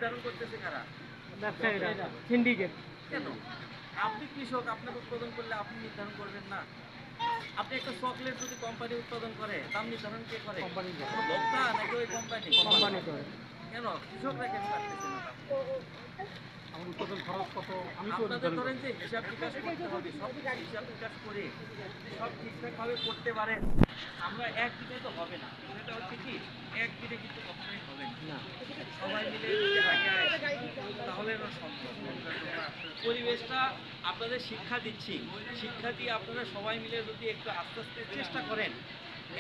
নির্ধারণ করতেছে কারা? ব্যবসায়ীরা, সিন্ডিকেট। কেন? আপনি কৃষক, আপনাকে উৎপাদন করলে আপনি নির্ধারণ করবেন না? আপনি একটা চকলেট যদি কোম্পানি উৎপাদন করে, দাম নির্ধারণ কে করে? কোম্পানি করে। ভোক্তা নাকি ওই কোম্পানি? কোম্পানি করে। কেন কৃষকরা কেন পারতেছে না দাম? আমার উৎপাদন খরচ কত আমি তো আপনাদের ধরেন যে হিসাব নিকাশ করতে হবে, সব হিসাব নিকাশ করে সব ঠিকঠাকভাবে করতে পারেন, আমরা এক দিনে তো হবে না। সেটা হচ্ছে কি, এক দিনে কিন্তু কখনোই হবে না। সবাই মিলে যদি আগে আসে তাহলে না সম্ভব। পরিবেশটা আপনাদের শিক্ষা দিচ্ছি, শিক্ষা দিয়ে আপনারা সবাই মিলে যদি একটু আস্তে আস্তে চেষ্টা করেন,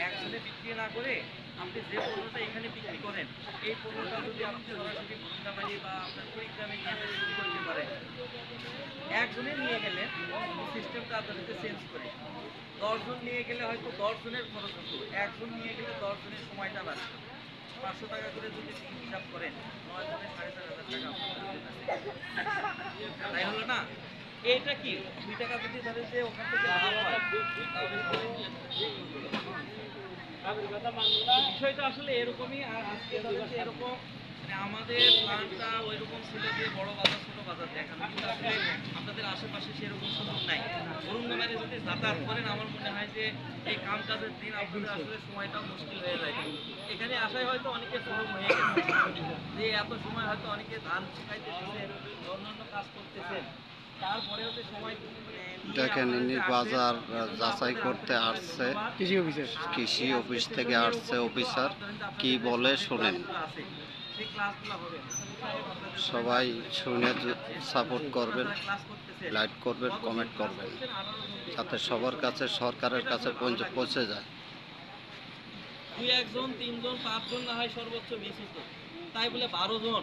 একজনে বিক্রি না করে আপনি যে পণ্যটা এখানে বিক্রি করেন, এই পণ্যটা যদি আপনি সরাসরি ভুট্টামারি বা আপনার কুড়িগ্রামে নিয়ে বিক্রি করতে পারেন, একজনে নিয়ে গেলে সিস্টেমটা আপনাদেরকে চেঞ্জ করে 10 জন নিয়ে গেলে হয়তো 10 জনের খরচ হতো, একজন নিয়ে গেলে 10 জনের সময়টা বাঁচত। 500 টাকা করে যদি হিসাব করেন, 9 জনে 4,500 টাকা তাই হলো না? এইটা কি 2 টাকা যদি ধরে যে ওখান থেকে লাভ হয়, বিষয়টা আসলে এরকমই। আর আজকে ধরেছে এরকম, মানে আমাদের প্ল্যানটা ওইরকম ছিল যে বড় বাজার ছোট বাজার দেখানো, কিন্তু আসলে আপনাদের আশেপাশে সেরকম সুযোগ নাই। ঔরঙ্গাবাদে যদি যাতায়াত করেন, আমার মনে হয় যে এই কাম কাজের দিন আপনাদের আসলে সময়টা মুশকিল হয়ে যায়। এখানে আসায় হয়তো অনেকে শ্রম হয়ে গেছে, যে এত সময় হয়তো অনেকে ধান শুকাইতেছে, অন্যান্য কাজ করতেছেন, তারপরেও যে সময় দেখেন ইনি বাজার যাচাই করতে আসছে, কৃষি অফিসের। কৃষি অফিস থেকে আসছে অফিসার, কি বলে শোনেন। সেই ক্লাসগুলো হবে, সবাই শুনে সাপোর্ট করবেন, লাইক করবেন, কমেন্ট করবেন, যাতে সবার কাছে সরকারের কাছে পৌঁছে যায়। 2-1 জন 3 জন 5 জন না হয় সর্বোচ্চ মিস হতো, তাই বলে 12 জন,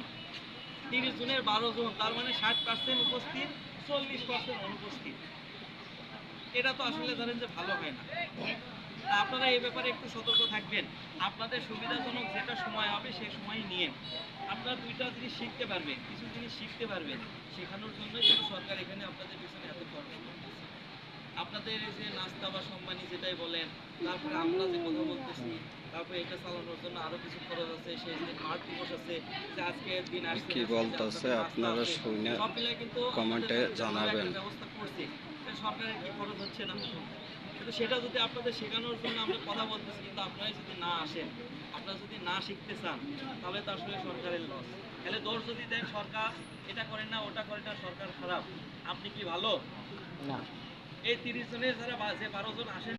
30 জনের 12 জন, তার মানে 60% উপস্থিত, 40% অনুপস্থিত। এটা তো আসলে ধরেন যে ভালো হয় না। আপনারা এই ব্যাপারে একটু সতর্ক থাকবেন। আপনাদের সুবিধাজনক যেটা সময় হবে সেই সময় নিয়ে আপনারা দুইটা জিনিস শিখতে পারবেন, কিছু জিনিস শিখতে পারবেন, শেখানোর জন্যই কিন্তু সরকার এখানে আপনাদের পিছনে এত খরচ করতেছে। আপনাদের এই যে নাস্তা বা সম্মানী যেটাই বলেন, তারপরে আমরা যে কথা বলতেছি, তারপরে এটা চালানোর জন্য আরো কিছু খরচ আছে, সেই যে মাঠ দিবস আছে, যে আজকে দিন আসছে কি বলতেছে আপনারা শুনে সব মিলাই কিন্তু কমেন্টে জানাবেন। ব্যবস্থা করছে, সরকারের কি খরচ হচ্ছে না? কিন্তু সেটা যদি আপনাদের শেখানোর জন্য আমরা কথা বলতেছি, কিন্তু আপনারা যদি না আসেন, আপনারা যদি না শিখতে চান, তাহলে তো আসলে সরকারের লস। তাহলে দোষ যদি দেন সরকার এটা করে না ওটা করে না, সরকার খারাপ, আপনি কি ভালো? না। এই 30 জনের যারা যে 12 জন আসেন